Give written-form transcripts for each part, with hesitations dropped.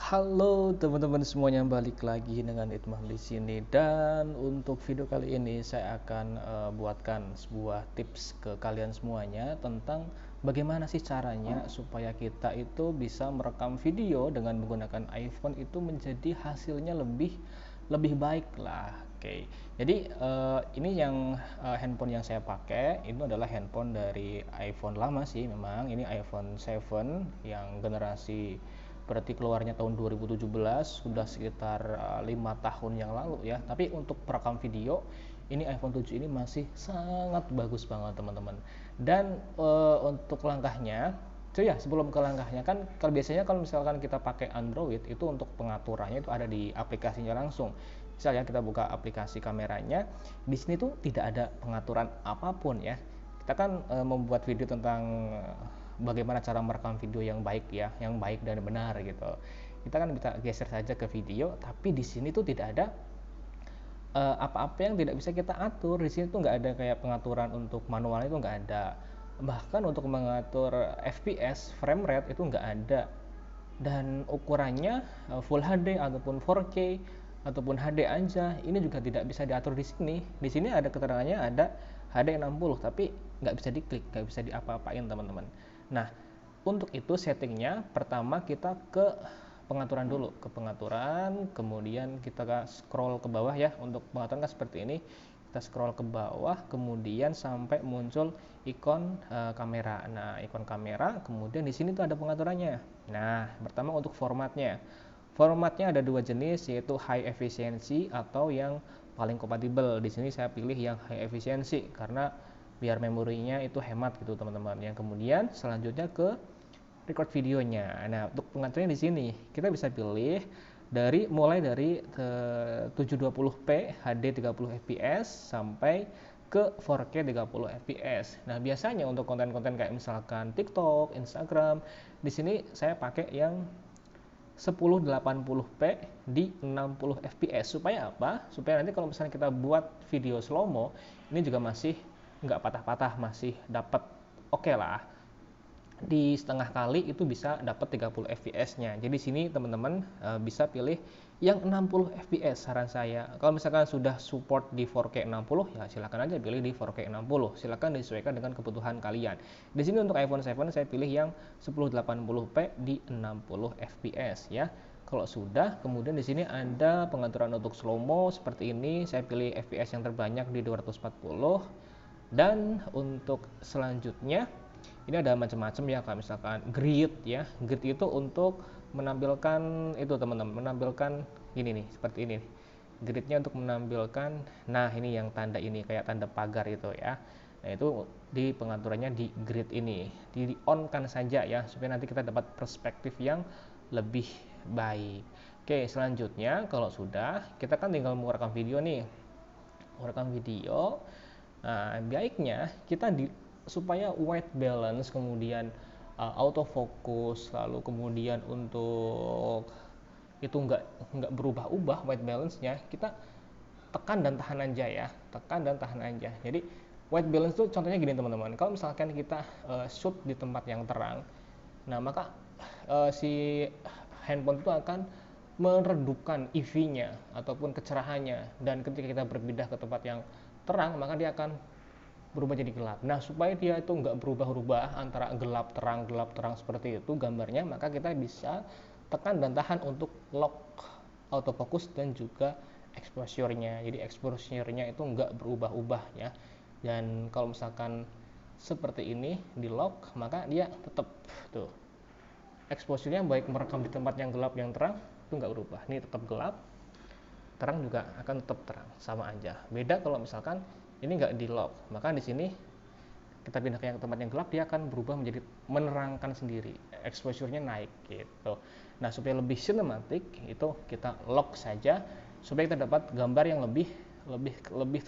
Halo teman-teman semuanya, balik lagi dengan Itmam di sini. Dan untuk video kali ini saya akan buatkan sebuah tips ke kalian semuanya tentang bagaimana sih caranya supaya kita itu bisa merekam video dengan menggunakan iPhone itu menjadi hasilnya lebih lebih baik lah. Oke. Jadi ini yang handphone yang saya pakai itu adalah handphone dari iPhone lama sih memang. Ini iPhone 7 yang generasi berarti keluarnya tahun 2017, sudah sekitar 5 tahun yang lalu ya. Tapi untuk perekam video ini iPhone 7 ini masih sangat bagus banget teman-teman. Dan untuk langkahnya, ya sebelum ke langkahnya, kan kalau biasanya kalau misalkan kita pakai Android itu untuk pengaturannya itu ada di aplikasinya langsung. Misalnya kita buka aplikasi kameranya, di sini tuh tidak ada pengaturan apapun ya. Kita kan membuat video tentang bagaimana cara merekam video yang baik ya, yang baik dan benar gitu. Kita kan bisa geser saja ke video, tapi di sini tuh tidak ada apa-apa yang tidak bisa kita atur. Di sini tuh nggak ada kayak pengaturan untuk manualnya, itu nggak ada. Bahkan untuk mengatur FPS frame rate itu nggak ada. Dan ukurannya Full HD ataupun 4K ataupun HD aja ini juga tidak bisa diatur di sini. Di sini ada keterangannya ada HD 60, tapi nggak bisa diklik, nggak bisa diapa-apain teman-teman. Nah, untuk itu settingnya pertama kita ke pengaturan dulu, ke pengaturan, kemudian kita scroll ke bawah ya. Untuk pengaturan kan seperti ini, kita scroll ke bawah kemudian sampai muncul ikon kamera. Nah, ikon kamera, kemudian di sini tuh ada pengaturannya. Nah, pertama untuk formatnya. Formatnya ada dua jenis, yaitu high efficiency atau yang paling kompatibel. Di sini saya pilih yang high efficiency karena biar memorinya itu hemat gitu teman-teman. Yang kemudian selanjutnya ke record videonya. Nah, untuk pengaturannya di sini kita bisa pilih mulai dari 720p HD 30 fps sampai ke 4K 30 fps. Nah, biasanya untuk konten-konten kayak misalkan TikTok, Instagram, di sini saya pakai yang 1080p di 60 fps. Supaya apa? Supaya nanti kalau misalnya kita buat video slow mo, ini juga masih nggak patah-patah, masih dapat oke lah. Di setengah kali itu bisa dapat 30 fps-nya. Jadi sini teman-teman bisa pilih yang 60 fps saran saya. Kalau misalkan sudah support di 4K 60 ya silakan aja pilih di 4K 60. Silakan disesuaikan dengan kebutuhan kalian. Di sini untuk iPhone 7 saya pilih yang 1080p di 60 fps ya. Kalau sudah, kemudian di sini ada pengaturan untuk slow mo seperti ini. Saya pilih fps yang terbanyak di 240. Dan untuk selanjutnya ini ada macam-macam ya, kayak misalkan grid ya. Grid itu untuk menampilkan itu teman-teman, menampilkan ini nih, seperti ini. Gridnya untuk menampilkan, nah ini yang tanda ini kayak tanda pagar itu ya. Nah itu di pengaturannya di grid ini, di on kan saja ya, supaya nanti kita dapat perspektif yang lebih baik. Oke, selanjutnya kalau sudah, kita kan tinggal merekam video nih. Merekam video. Nah, baiknya kita supaya white balance, kemudian autofocus, lalu kemudian untuk itu nggak berubah-ubah white balance-nya, kita tekan dan tahan aja ya, tekan dan tahan aja. Jadi white balance itu contohnya gini teman-teman, kalau misalkan kita shoot di tempat yang terang, nah maka si handphone itu akan meredupkan EV-nya ataupun kecerahannya, dan ketika kita berpindah ke tempat yang terang maka dia akan berubah jadi gelap. Nah, supaya dia itu nggak berubah-ubah antara gelap terang seperti itu gambarnya, maka kita bisa tekan dan tahan untuk lock autofocus dan juga exposure-nya. Jadi exposure-nya itu nggak berubah-ubah ya. Dan kalau misalkan seperti ini di lock, maka dia tetap tuh exposure-nya baik merekam di tempat yang gelap yang terang itu nggak berubah. Ini tetap gelap, terang juga akan tetap terang, sama aja. Beda kalau misalkan ini nggak di lock, maka di sini kita pindah ke tempat yang gelap, dia akan berubah menjadi menerangkan sendiri, exposure-nya naik gitu. Nah, supaya lebih sinematik itu kita lock saja supaya kita dapat gambar yang lebih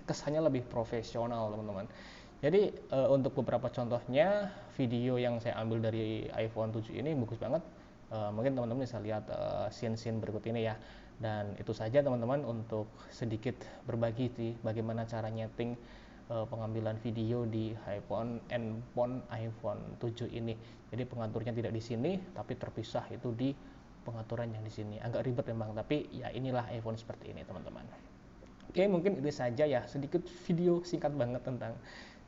kesannya lebih profesional teman-teman. Jadi untuk beberapa contohnya video yang saya ambil dari iPhone 7 ini bagus banget. Mungkin teman-teman bisa lihat scene-scene berikut ini ya. Dan itu saja teman-teman untuk sedikit berbagi sih bagaimana cara nyeting pengambilan video di handphone iPhone 7 ini. Jadi pengaturnya tidak di sini tapi terpisah itu di pengaturan yang di sini. Agak ribet memang, tapi ya inilah iPhone seperti ini teman-teman. Oke, mungkin itu saja ya, sedikit video singkat banget tentang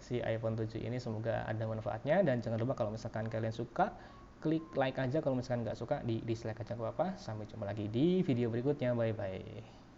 si iPhone 7 ini. Semoga ada manfaatnya, dan jangan lupa kalau misalkan kalian suka, klik like aja. Kalau misalkan nggak suka, di dislike aja nggak apa-apa. Sampai jumpa lagi di video berikutnya, bye bye.